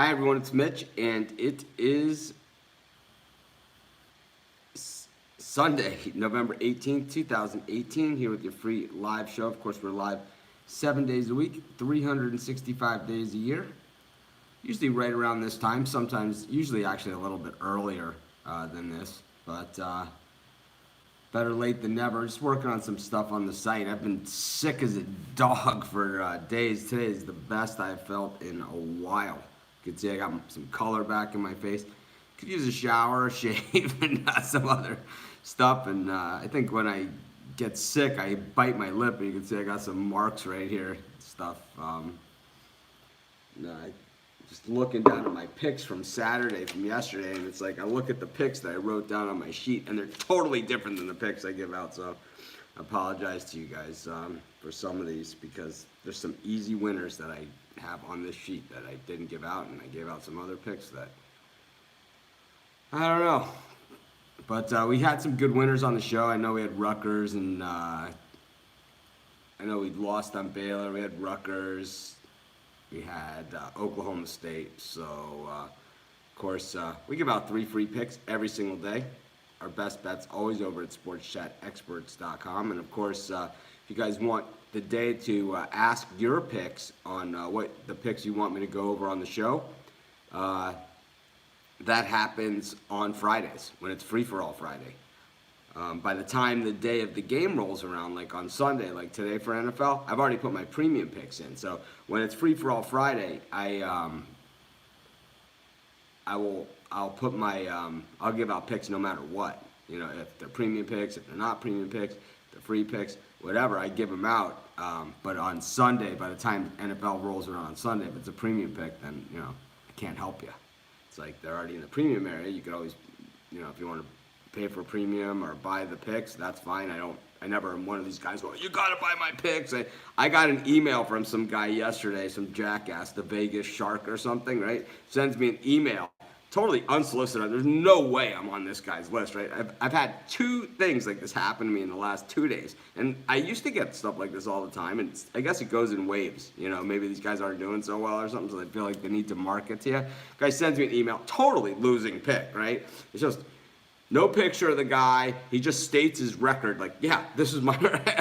Hi everyone, it's Mitch, and it is Sunday, November 18th, 2018, here with your free live show. Of course, we're live 7 days a week, 365 days a year. Usually right around this time, sometimes, usually actually a little bit earlier than this, but better late than never. Just working on some stuff on the site. I've been sick as a dog for days. Today is the best I've felt in a while. You can see I got some color back in my face. Could use a shower, a shave, and some other stuff. And I think when I get sick, I bite my lip, and you can see I got some marks right here. Stuff. Just looking down at my picks from Saturday, from yesterday, and it's like I look at the picks that I wrote down on my sheet, and they're totally different than the picks I give out. So I apologize to you guys for some of these, because there's some easy winners that I have on this sheet that I didn't give out, and I gave out some other picks that I don't know. But we had some good winners on the show. I know we had Rutgers, and I know we lost on Baylor. We had Rutgers. We had Oklahoma State. So, of course, we give out 3 free picks every single day. Our best bets always over at sportschatexperts.com. And, of course, if you guys want the day to ask your picks on what the picks you want me to go over on the show, that happens on Fridays when it's free-for-all Friday. By the time the day of the game rolls around, like on Sunday, like today for NFL, I've already put my premium picks in. So when it's free-for-all Friday, I'll put my I'll give out picks no matter what. You know, if they're premium picks, if they're not premium picks, if they're free picks, whatever, I give them out. But on Sunday, by the time NFL rolls around on Sunday, if it's a premium pick, then I can't help you. It's like they're already in the premium area. You could always, if you want to pay for premium or buy the picks, that's fine. I never am one of these guys going, you gotta buy my picks. I got an email from some guy yesterday, some jackass, the Vegas Shark or something, right? Sends me an email, totally unsolicited. There's no way I'm on this guy's list, right? I've had 2 things like this happen to me in the last 2 days. And I used to get stuff like this all the time, and I guess it goes in waves. Maybe these guys aren't doing so well or something, so they feel like they need to market to you. Guy sends me an email, totally losing pick, right? It's just no picture of the guy. He just states his record. Like, yeah, this is my.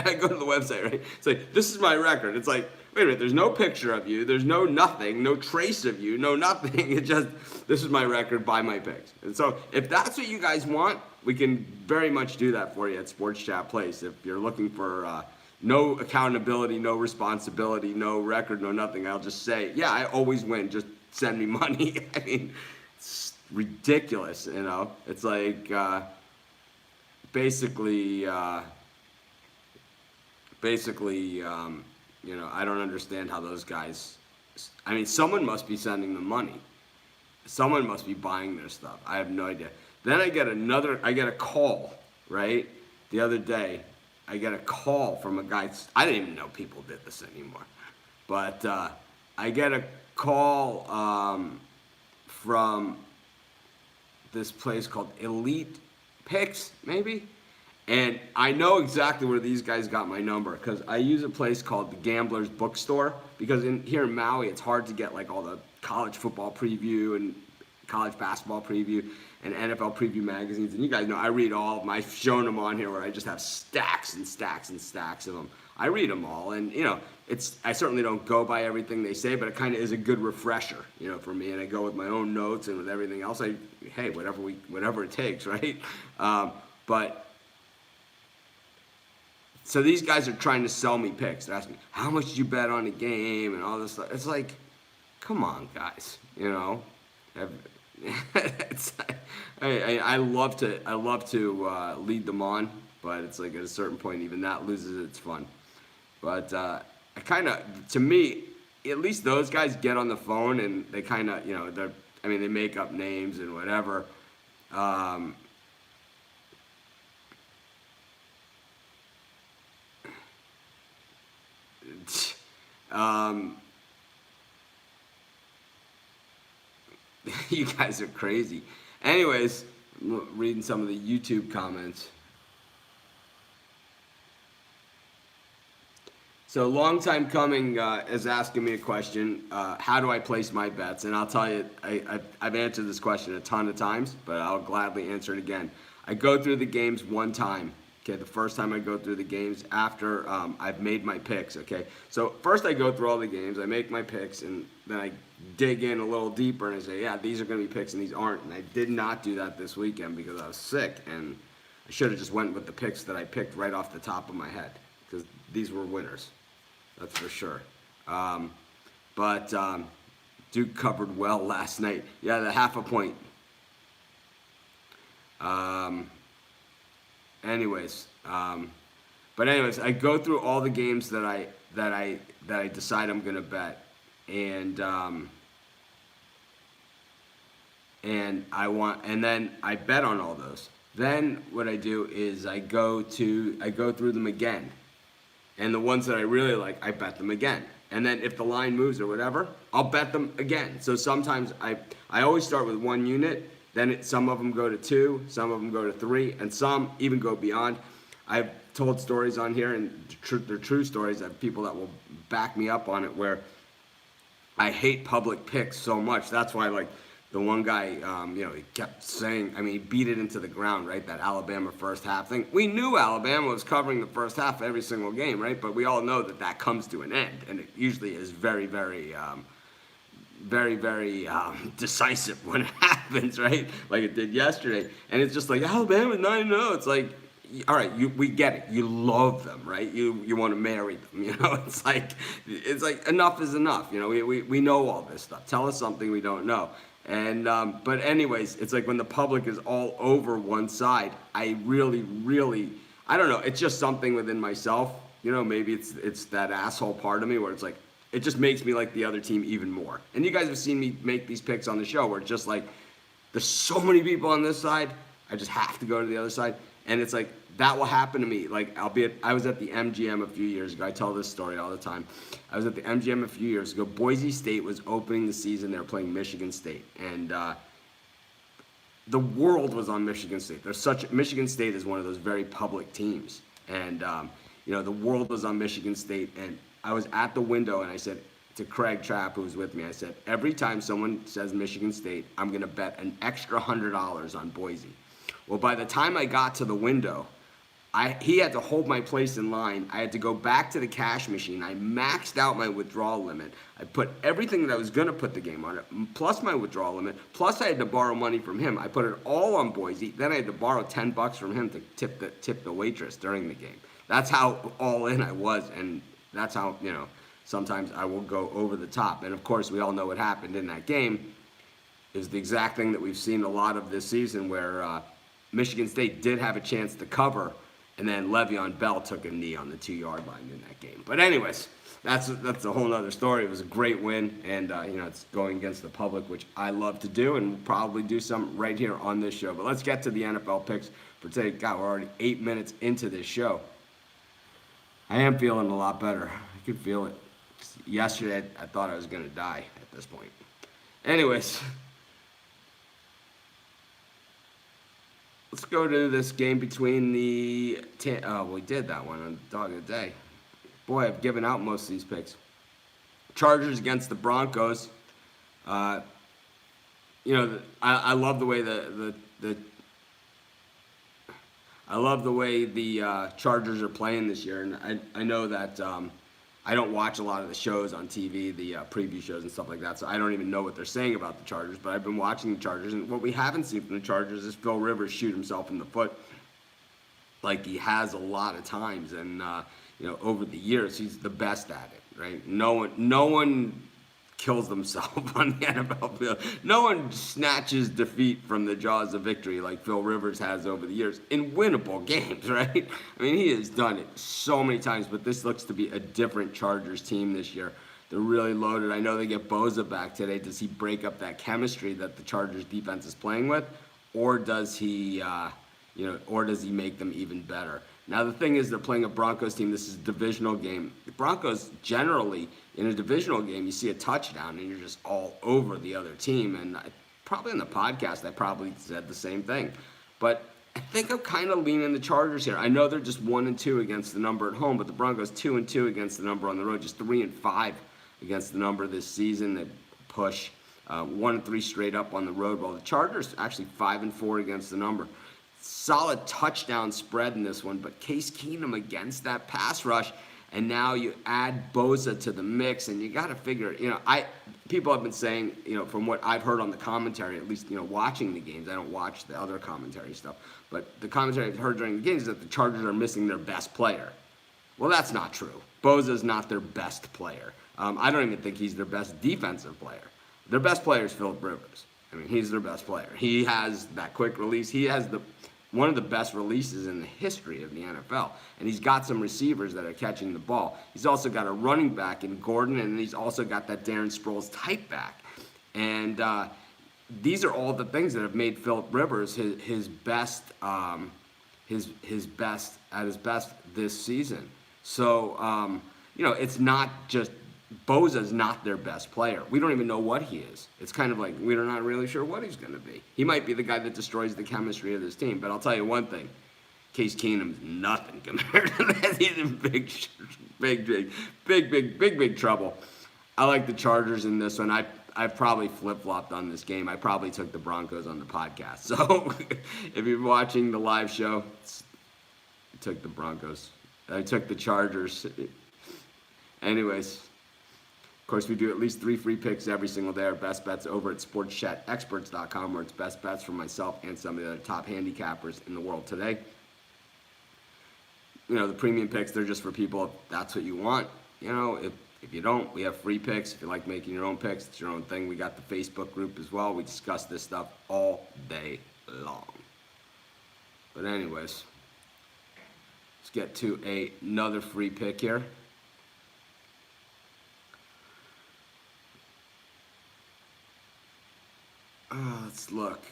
I go to the website, right? It's like, this is my record. It's like, wait a minute. There's no picture of you. There's no nothing. No trace of you. No nothing. It's just, this is my record. Buy my picks. And so, if that's what you guys want, we can very much do that for you at Sports Chat Place. If you're looking for no accountability, no responsibility, no record, no nothing, I'll just say, yeah, I always win. Just send me money. I mean, it's ridiculous, It's like basically, I don't understand how those guys. I mean, someone must be sending them money. Someone must be buying their stuff. I have no idea. Then I get a call, right? The other day, I get a call from a guy. I didn't even know people did this anymore, but I get a call from this place called Elite Picks, maybe? And I know exactly where these guys got my number, because I use a place called the Gambler's Bookstore, because here in Maui, it's hard to get like all the college football preview and college basketball preview and NFL preview magazines. And you guys know I read all of them. I've shown them on here where I just have stacks and stacks and stacks of them. I read them all, and I certainly don't go by everything they say, but it kind of is a good refresher, for me. And I go with my own notes and with everything else. Hey, whatever it takes, right? But so these guys are trying to sell me picks. They're asking me, how much did you bet on the game and all this stuff. It's like, come on, guys, I love to lead them on, but it's like at a certain point, even that loses its fun. But I kind of, to me, at least those guys get on the phone and they kind of, they make up names and whatever. You guys are crazy. Anyways, I'm reading some of the YouTube comments. So long time coming is asking me a question. How do I place my bets? And I'll tell you, I've answered this question a ton of times, but I'll gladly answer it again. I go through the games one time. Okay, the first time I go through the games after I've made my picks. Okay, so first I go through all the games, I make my picks, and then I dig in a little deeper and I say, yeah, these are going to be picks and these aren't. And I did not do that this weekend because I was sick, and I should have just went with the picks that I picked right off the top of my head because these were winners. That's for sure. But Duke covered well last night. Yeah, the half a point. Anyways, I go through all the games that I decide I'm gonna bet, and then I bet on all those. Then what I do is I go through them again. And the ones that I really like, I bet them again. And then if the line moves or whatever, I'll bet them again. So sometimes I always start with one unit, then some of them go to 2, some of them go to 3, and some even go beyond. I've told stories on here, and they're true stories. I have people that will back me up on it, where I hate public picks so much. That's why, like, the one guy, he kept saying, he beat it into the ground, right? That Alabama first half thing. We knew Alabama was covering the first half every single game, right? But we all know that comes to an end, and it usually is very, very, very decisive when it happens, right? Like it did yesterday. And it's just like, Alabama's 9-0. It's like, all right, we get it. You love them, right? You want to marry them, It's like enough is enough, We know all this stuff. Tell us something we don't know. And but anyways, it's like when the public is all over one side, I really, really, I don't know. It's just something within myself, Maybe it's that asshole part of me where it's like it just makes me like the other team even more. And you guys have seen me make these picks on the show where it's just like there's so many people on this side, I just have to go to the other side, and it's like that will happen to me. Like I was at the MGM a few years ago. I tell this story all the time. I was at the MGM a few years ago. Boise State was opening the season. They were playing Michigan State, and the world was on Michigan State. Michigan State is one of those very public teams, and the world was on Michigan State. And I was at the window, and I said to Craig Trapp, who was with me, I said, every time someone says Michigan State, I'm going to bet an extra $100 on Boise. Well, by the time I got to the window, he had to hold my place in line. I had to go back to the cash machine. I maxed out my withdrawal limit. I put everything that I was going to put the game on it, plus my withdrawal limit, plus I had to borrow money from him. I put it all on Boise. Then I had to borrow $10 from him to tip the waitress during the game. That's how all in I was, and that's how, sometimes I will go over the top. And, of course, we all know what happened in that game. It was the exact thing that we've seen a lot of this season where Michigan State did have a chance to cover, and then Le'Veon Bell took a knee on the 2-yard line in that game. But anyways, that's a whole other story. It was a great win, and it's going against the public, which I love to do, and we'll probably do some right here on this show. But let's get to the NFL picks for today. God, we're already 8 minutes into this show. I am feeling a lot better. I can feel it. Yesterday, I thought I was going to die at this point. Anyways, let's go to this game between the... we did that one on Dog of the Day. Boy, I've given out most of these picks. Chargers against the Broncos. I love the way the Chargers are playing this year, and I know that I don't watch a lot of the shows on TV, the preview shows and stuff like that, so I don't even know what they're saying about the Chargers, but I've been watching the Chargers, and what we haven't seen from the Chargers is Phil Rivers shoot himself in the foot like he has a lot of times, and over the years, he's the best at it, right? No one kills themselves on the NFL field. No one snatches defeat from the jaws of victory like Phil Rivers has over the years in winnable games, right? I mean, he has done it so many times, but this looks to be a different Chargers team this year. They're really loaded. I know they get Boza back today. Does he break up that chemistry that the Chargers defense is playing with, or does he, make them even better? Now, the thing is, they're playing a Broncos team. This is a divisional game. The Broncos, generally, in a divisional game, you see a touchdown, and you're just all over the other team. And probably in the podcast, I probably said the same thing. But I think I'm kind of leaning the Chargers here. I know they're just 1-2 against the number at home, but the Broncos 2-2 against the number on the road, just 3-5 against the number this season. They push 1-3 straight up on the road, while the Chargers actually 5-4 against the number. Solid touchdown spread in this one, but Case Keenum against that pass rush, and now you add Bosa to the mix, and you got to figure, people have been saying, from what I've heard on the commentary, at least, watching the games, I don't watch the other commentary stuff, but the commentary I've heard during the games is that the Chargers are missing their best player. Well, that's not true. Bosa's not their best player. I don't even think he's their best defensive player. Their best player is Phillip Rivers. I mean, he's their best player. He has that quick release. He has one of the best releases in the history of the NFL. And he's got some receivers that are catching the ball. He's also got a running back in Gordon, and he's also got that Darren Sproles type back. And these are all the things that have made Phillip Rivers his best this season. So, it's not just Bosa's not their best player. We don't even know what he is. It's kind of like we're not really sure what he's going to be. He might be the guy that destroys the chemistry of this team, but I'll tell you one thing. Case Keenum's nothing compared to that. He's in big trouble. I like the Chargers in this one. I've probably flip-flopped on this game. I probably took the Broncos on the podcast. So if you're watching the live show, I took the Broncos. I took the Chargers. Anyways, of course, we do at least 3 free picks every single day. Our best bets over at sportschatexperts.com, where it's best bets from myself and some of the other top handicappers in the world today. The premium picks, they're just for people if that's what you want. If you don't, we have free picks. If you like making your own picks, it's your own thing. We got the Facebook group as well. We discuss this stuff all day long. But anyways, let's get to another free pick here. Let's look.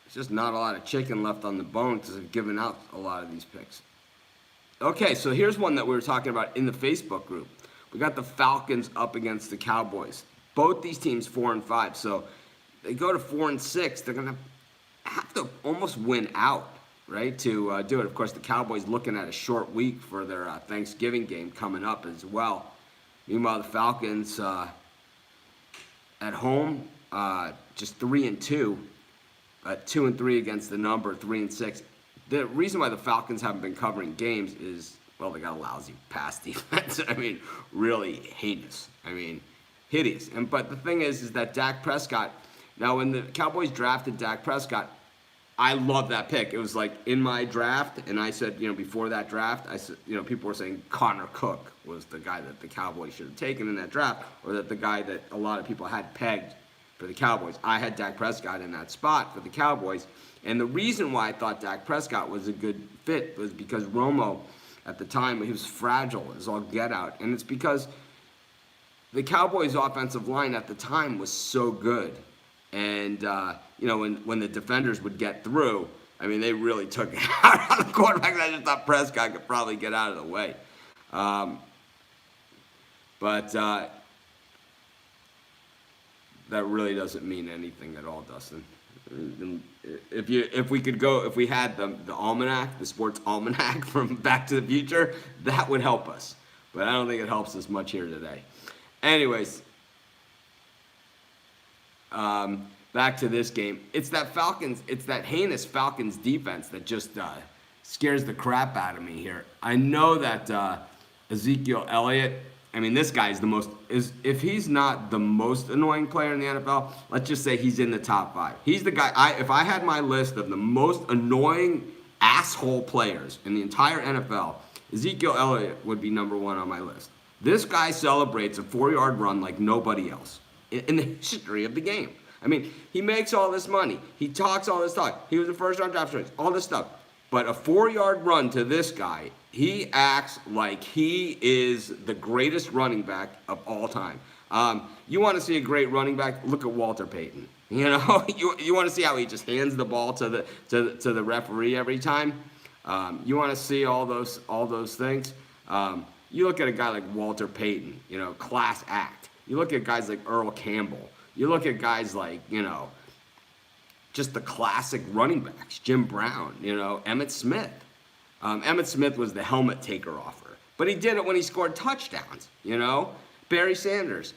There's just not a lot of chicken left on the bone because I've given out a lot of these picks. Okay, so here's one that we were talking about in the Facebook group. We got the Falcons up against the Cowboys. Both these teams 4-5, so they go to 4-6. They're gonna have to almost win out, right, to do it. Of course, the Cowboys looking at a short week for their Thanksgiving game coming up as well. Meanwhile, the Falcons at home. Just 3-2, 2-3 against the number, 3-6. The reason why the Falcons haven't been covering games is, well, they got a lousy pass defense. I mean, really heinous. I mean, hideous. But the thing is that Dak Prescott. Now, when the Cowboys drafted Dak Prescott, I love that pick. It was like in my draft, and I said, before that draft, I said, people were saying Connor Cook was the guy that the Cowboys should have taken in that draft, or that the guy that a lot of people had pegged for the Cowboys. I had Dak Prescott in that spot for the Cowboys. And the reason why I thought Dak Prescott was a good fit was because Romo, at the time, he was fragile as all get out. And it's because the Cowboys' offensive line at the time was so good. And, when the defenders would get through, I mean, they really took it out on the quarterback. I just thought Prescott could probably get out of the way. But that really doesn't mean anything at all, Dustin. If we had the almanac, the sports almanac from Back to the Future, that would help us. But I don't think it helps us much here today. Anyways, back to this game. It's that heinous Falcons defense that just scares the crap out of me here. I know that Ezekiel Elliott, I mean, this guy if he's not the most annoying player in the NFL, let's just say he's in the top 5. He's the guy, if I had my list of the most annoying asshole players in the entire NFL, Ezekiel Elliott would be number 1 on my list. This guy celebrates a 4-yard run like nobody else in the history of the game. I mean, he makes all this money. He talks all this talk. He was a first-round draft choice, all this stuff. But a 4-yard run to this guy, he acts like he is the greatest running back of all time. You want to see a great running back? Look at Walter Payton. You want to see how he just hands the ball to the referee every time? You want to see all those things? You look at a guy like Walter Payton, class act. You look at guys like Earl Campbell. You look at guys like, just the classic running backs, Jim Brown, Emmitt Smith. Emmitt Smith was the helmet taker offer, but he did it when he scored touchdowns, Barry Sanders.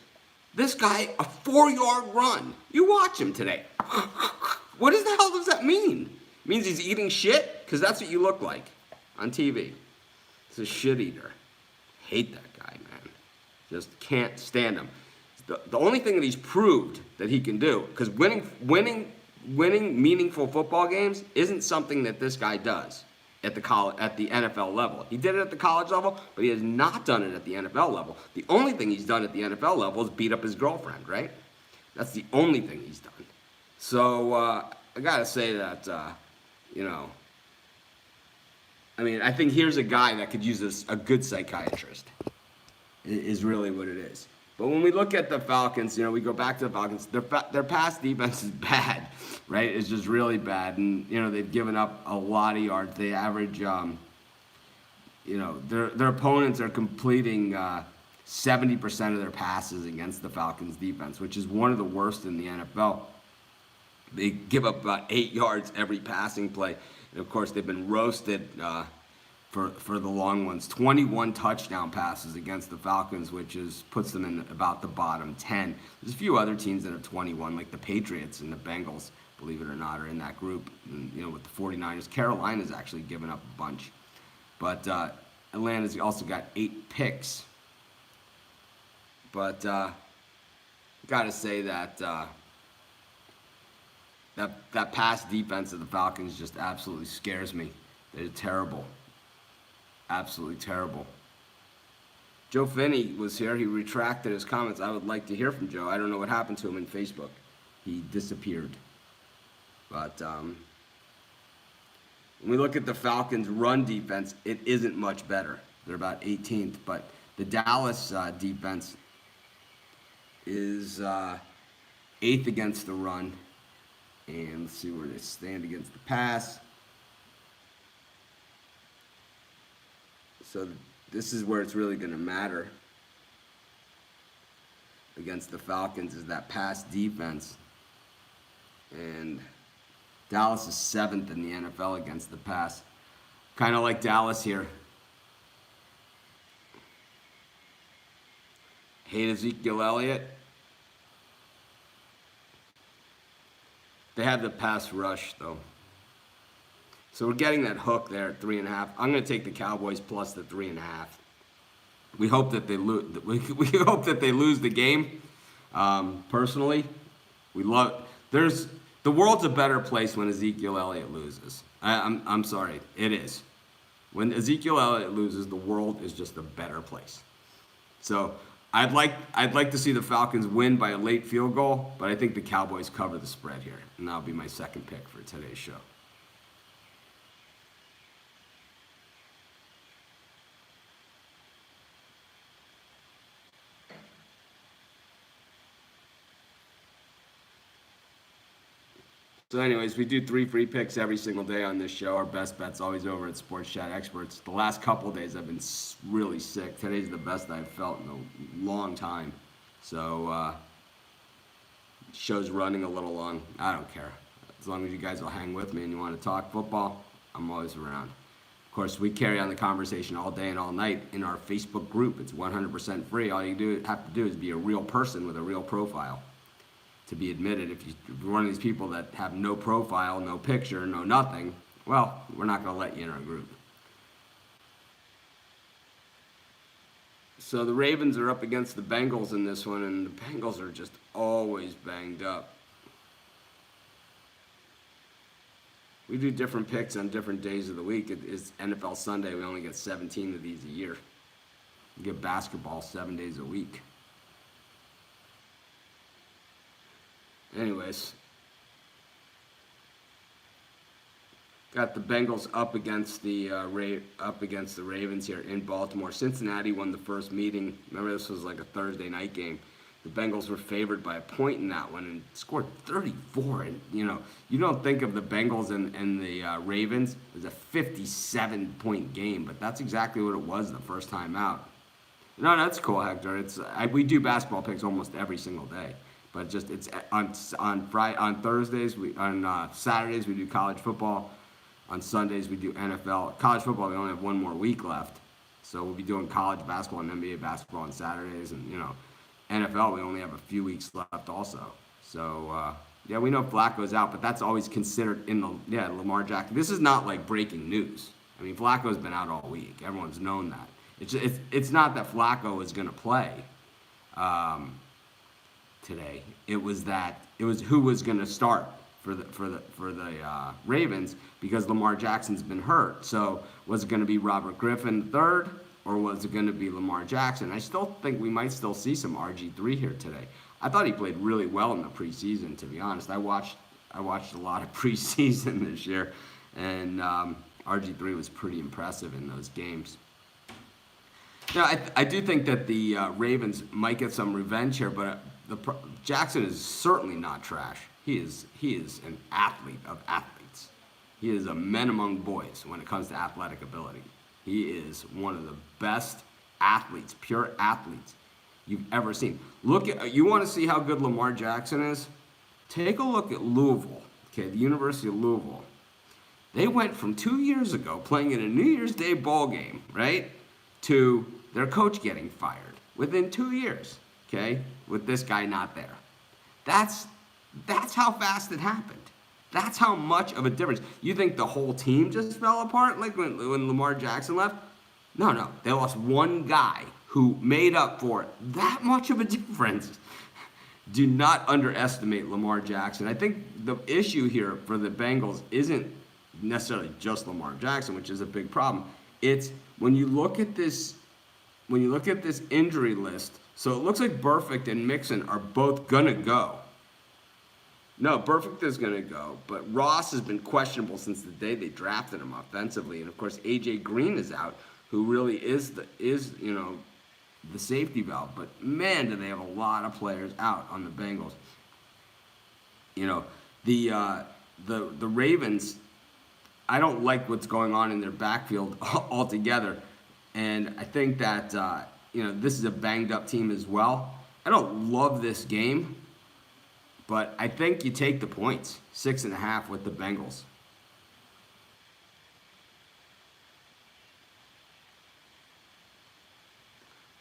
This guy, a 4-yard run. You watch him today. What the hell does that mean? It means he's eating shit? Because that's what you look like on TV. He's a shit eater. Hate that guy, man. Just can't stand him. The only thing that he's proved that he can do, because winning meaningful football games isn't something that this guy does at the NFL level. He did it at the college level, but he has not done it at the NFL level. The only thing he's done at the NFL level is beat up his girlfriend, right? That's the only thing he's done. So I gotta say that, I think here's a guy that could use a good psychiatrist, is really what it is. But when we look at the Falcons, we go back to the Falcons, their pass defense is bad, right? It's just really bad. And, they've given up a lot of yards. They average, their opponents are completing 70% of their passes against the Falcons defense, which is one of the worst in the NFL. They give up about 8 yards every passing play. And, of course, they've been roasted for the long ones. 21 touchdown passes against the Falcons, which puts them in about the bottom 10. There's a few other teams that have 21, like the Patriots and the Bengals, believe it or not, are in that group. And, with the 49ers. Carolina's actually given up a bunch. But Atlanta's also got 8 picks. But got to say that that pass defense of the Falcons just absolutely scares me. They're terrible. Absolutely terrible. Joe Finney was here. He retracted his comments. I would like to hear from Joe. I don't know what happened to him in Facebook. He disappeared. But when we look at the Falcons' run defense, it isn't much better. They're about 18th. But the Dallas defense is 8th against the run. And let's see where they stand against the pass. So this is where it's really going to matter against the Falcons, is that pass defense. And Dallas is 7th in the NFL against the pass. Kind of like Dallas here. Hate Ezekiel Elliott. They have the pass rush, though. So we're getting that hook there at 3.5. I'm going to take the Cowboys plus the 3.5. We hope that they lose. We hope that they lose the game. Personally, the world's a better place when Ezekiel Elliott loses. I'm sorry, it is. When Ezekiel Elliott loses, the world is just a better place. So I'd like to see the Falcons win by a late field goal, but I think the Cowboys cover the spread here, and that'll be my second pick for today's show. So anyways, we do 3 free picks every single day on this show. Our best bet's always over at Sports Chat Experts. The last couple of days I've been really sick. Today's the best I've felt in a long time. So, show's running a little long. I don't care. As long as you guys will hang with me and you want to talk football, I'm always around. Of course, we carry on the conversation all day and all night in our Facebook group. It's 100% free. All you have to do is be a real person with a real profile to be admitted. If you're one of these people that have no profile, no picture, no nothing, well, we're not going to let you in our group. So the Ravens are up against the Bengals in this one, and the Bengals are just always banged up. We do different picks on different days of the week. It is NFL Sunday. We only get 17 of these a year. We get basketball 7 days a week. Anyways, got the Bengals up against the Ravens here in Baltimore. Cincinnati won the first meeting. Remember, this was like a Thursday night game. The Bengals were favored by a point in that one and scored 34. And you don't think of the Bengals and the Ravens as a 57-point game, but that's exactly what it was the first time out. No, that's cool, Hector. We do basketball picks almost every single day. But just it's on Thursdays on Saturdays we do college football. On Sundays we do NFL. College football we only have one more week left, so we'll be doing college basketball and NBA basketball on Saturdays, and NFL we only have a few weeks left also. So yeah, we know Flacco's out, but that's always considered in the Lamar Jackson. This is not like breaking news. I mean, Flacco's been out all week. Everyone's known that. It's not that Flacco was going to play today. It was who was going to start for the Ravens because Lamar Jackson's been hurt. So was it going to be Robert Griffin III or was it going to be Lamar Jackson? I still think we might still see some RG3 here today. I thought he played really well in the preseason, to be honest. I watched a lot of preseason this year, and RG3 was pretty impressive in those games. I do think that the Ravens might get some revenge here, but Jackson is certainly not trash. He is an athlete of athletes. He is a man among boys when it comes to athletic ability. He is one of the best athletes, pure athletes you've ever seen. You want to see how good Lamar Jackson is? Take a look at Louisville, the University of Louisville. They went from 2 years ago playing in a New Year's Day bowl game, right, to their coach getting fired within 2 years, with this guy not there. That's how fast it happened. That's how much of a difference. You think the whole team just fell apart like when Lamar Jackson left? No. They lost one guy who made up for it. That much of a difference. Do not underestimate Lamar Jackson. I think the issue here for the Bengals isn't necessarily just Lamar Jackson, which is a big problem. It's when you look at this injury list, so it looks like Burfict and Mixon are both gonna go. No, Burfict is gonna go, but Ross has been questionable since the day they drafted him offensively, and of course AJ Green is out, who really is the safety valve. But man, do they have a lot of players out on the Bengals. The Ravens, I don't like what's going on in their backfield altogether, and I think that this is a banged up team as well. I don't love this game, but I think you take the points, 6.5 with the Bengals.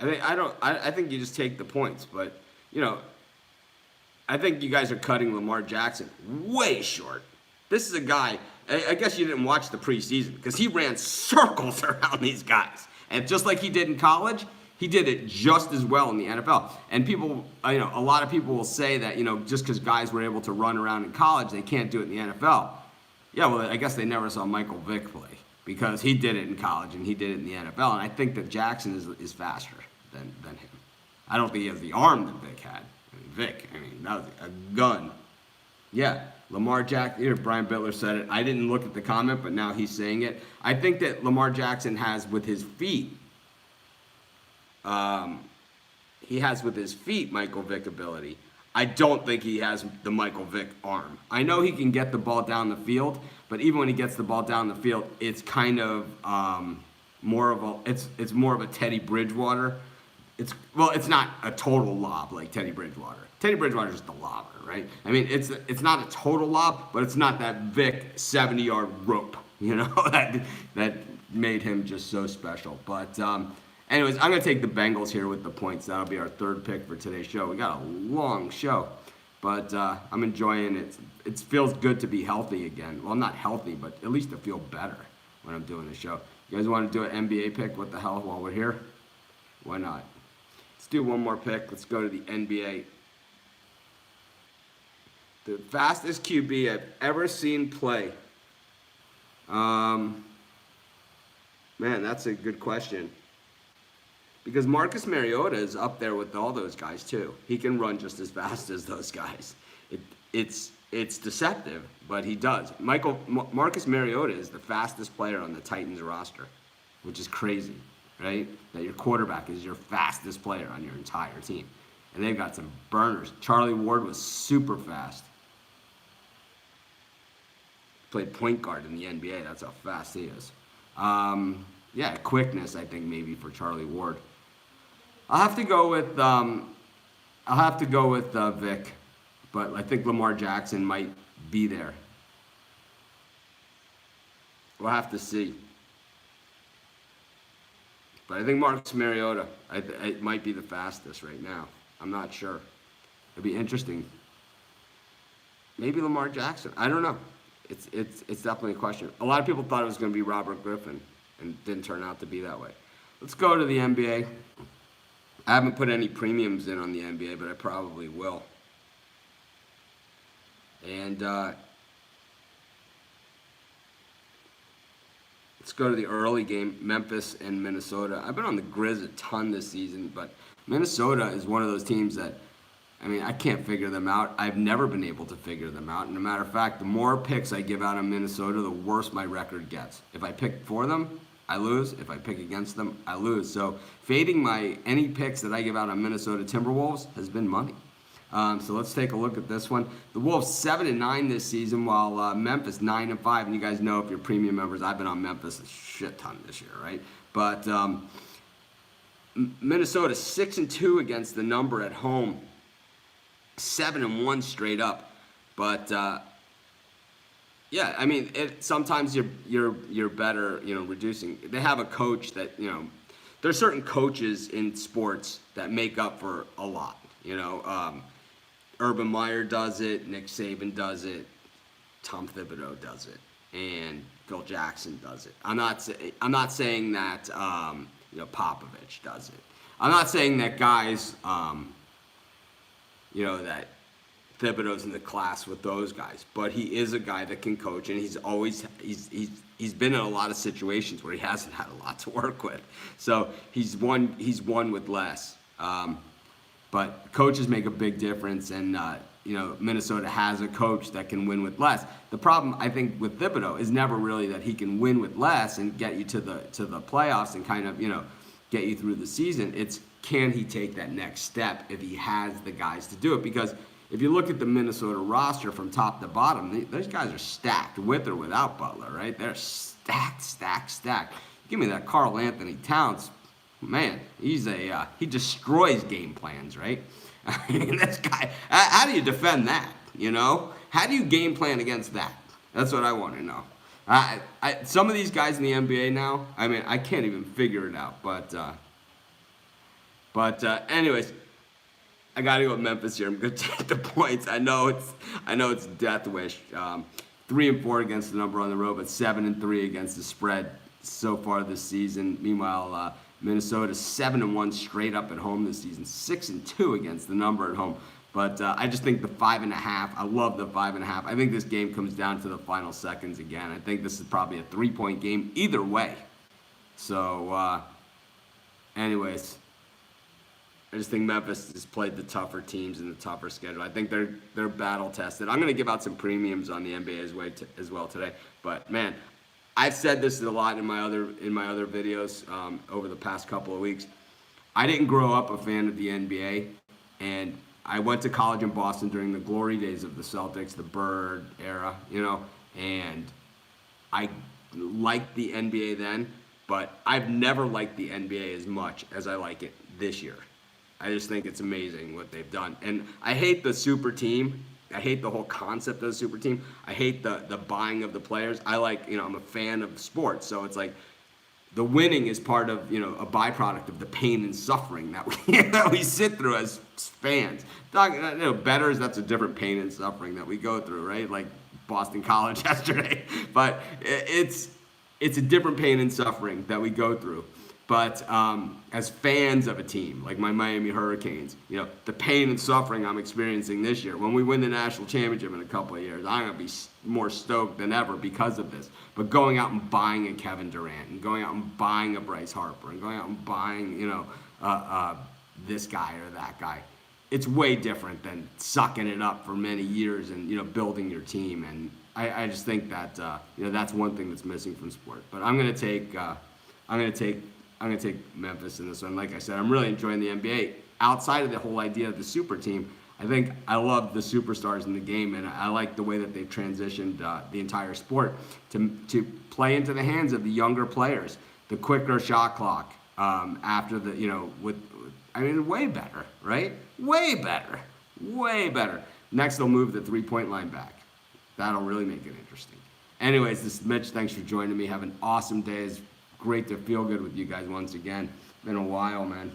I think you just take the points, but I think you guys are cutting Lamar Jackson way short. This is a guy, I guess you didn't watch the preseason because he ran circles around these guys. And just like he did in college, he did it just as well in the NFL. And people, a lot of people will say that, just because guys were able to run around in college, they can't do it in the NFL. Yeah, well, I guess they never saw Michael Vick play because he did it in college and he did it in the NFL. And I think that Jackson is faster than him. I don't think he has the arm that Vick had. Vick, that was a gun. Yeah, Lamar Jackson, here, Brian Bitler said it. I didn't look at the comment, but now he's saying it. I think that Lamar Jackson has with his feet, Michael Vick ability. I don't think he has the Michael Vick arm. I know he can get the ball down the field, but even when he gets the ball down the field, it's kind of more of a Teddy Bridgewater. It's not a total lob like Teddy Bridgewater. Teddy Bridgewater's just a lobber, right? It's not a total lob, but it's not that Vick 70-yard rope, that made him just so special. But anyways, I'm going to take the Bengals here with the points. That'll be our third pick for today's show. We got a long show, but I'm enjoying it. It feels good to be healthy again. Well, not healthy, but at least to feel better when I'm doing the show. You guys want to do an NBA pick? What the hell, while we're here? Why not? Let's do one more pick. Let's go to the NBA. The fastest QB I've ever seen play. Man, that's a good question. Because Marcus Mariota is up there with all those guys too. He can run just as fast as those guys. It's deceptive, but he does. Marcus Mariota is the fastest player on the Titans roster, which is crazy, right? That your quarterback is your fastest player on your entire team. And they've got some burners. Charlie Ward was super fast. Played point guard in the NBA. That's how fast he is. Quickness, I think, maybe for Charlie Ward. I'll have to go with I'll have to go with Vick, but I think Lamar Jackson might be there. We'll have to see. But I think Marcus Mariota, it might be the fastest right now. I'm not sure. It'd be interesting. Maybe Lamar Jackson. I don't know. It's definitely a question. A lot of people thought it was going to be Robert Griffin, and it didn't turn out to be that way. Let's go to the NBA. I haven't put any premiums in on the NBA, but I probably will. And let's go to the early game, Memphis and Minnesota. I've been on the Grizz a ton this season, but Minnesota is one of those teams that, I mean, I can't figure them out. I've never been able to figure them out. And a matter of fact, the more picks I give out on Minnesota, the worse my record gets. If I pick for them, I lose. If I pick against them, I lose. So fading any picks that I give out on Minnesota Timberwolves has been money. So let's take a look at this one. The Wolves 7-9 this season, while Memphis 9-5. And you guys know, if you're premium members, I've been on Memphis a shit ton this year, right? But Minnesota 6-2 against the number at home, 7-1 straight up. But yeah, I mean, sometimes you're better, reducing. They have a coach that, there's certain coaches in sports that make up for a lot. Urban Meyer does it, Nick Saban does it, Tom Thibodeau does it, and Phil Jackson does it. I'm not saying that Popovich does it. I'm not saying that guys that Thibodeau's in the class with those guys, but he is a guy that can coach, and he's been in a lot of situations where he hasn't had a lot to work with. So he's won with less. But coaches make a big difference, and Minnesota has a coach that can win with less. The problem, I think, with Thibodeau is never really that he can win with less and get you to the playoffs and kind of get you through the season. It's, can he take that next step if he has the guys to do it? Because if you look at the Minnesota roster from top to bottom, those guys are stacked with or without Butler, right? They're stacked. Give me that Karl Anthony Towns. Man, he destroys game plans, right? I mean, this guy, how do you defend that, How do you game plan against that? That's what I want to know. Some of these guys in the NBA now, I mean, I can't even figure it out. But anyways, I got to go with Memphis here. I'm going to take the points. I know it's death wish. 3-4 against the number on the road, but 7-3 against the spread so far this season. Meanwhile, Minnesota 7-1 straight up at home this season, 6-2 against the number at home. But I just think the 5.5. I love the 5.5. I think this game comes down to the final seconds again. I think this is probably a 3-point game either way. So, anyways, I just think Memphis has played the tougher teams and the tougher schedule. I think they're battle tested. I'm going to give out some premiums on the NBA as well today. But man, I've said this a lot in my other videos over the past couple of weeks. I didn't grow up a fan of the NBA, and I went to college in Boston during the glory days of the Celtics, the Bird era, and I liked the NBA then, but I've never liked the NBA as much as I like it this year. I just think it's amazing what they've done. And I hate the super team. I hate the whole concept of the super team. I hate the buying of the players. I'm a fan of sports, so it's like the winning is part of, a byproduct of the pain and suffering that we sit through as fans. Bettors, that's a different pain and suffering that we go through, right? Like Boston College yesterday. But it's a different pain and suffering that we go through. But as fans of a team, like my Miami Hurricanes, the pain and suffering I'm experiencing this year, when we win the national championship in a couple of years, I'm going to be more stoked than ever because of this. But going out and buying a Kevin Durant, and going out and buying a Bryce Harper, and going out and buying, this guy or that guy, it's way different than sucking it up for many years and, building your team. And I just think that, that's one thing that's missing from sport. But I'm going to take Memphis in this one. Like I said, I'm really enjoying the NBA. Outside of the whole idea of the super team, I think I love the superstars in the game, and I like the way that they've transitioned the entire sport to play into the hands of the younger players. The quicker shot clock after the, I mean, way better, right? Way better. Way better. Next, they'll move the 3-point line back. That'll really make it interesting. Anyways, this is Mitch. Thanks for joining me. Have an awesome day. It's great to feel good with you guys once again. Been a while, man.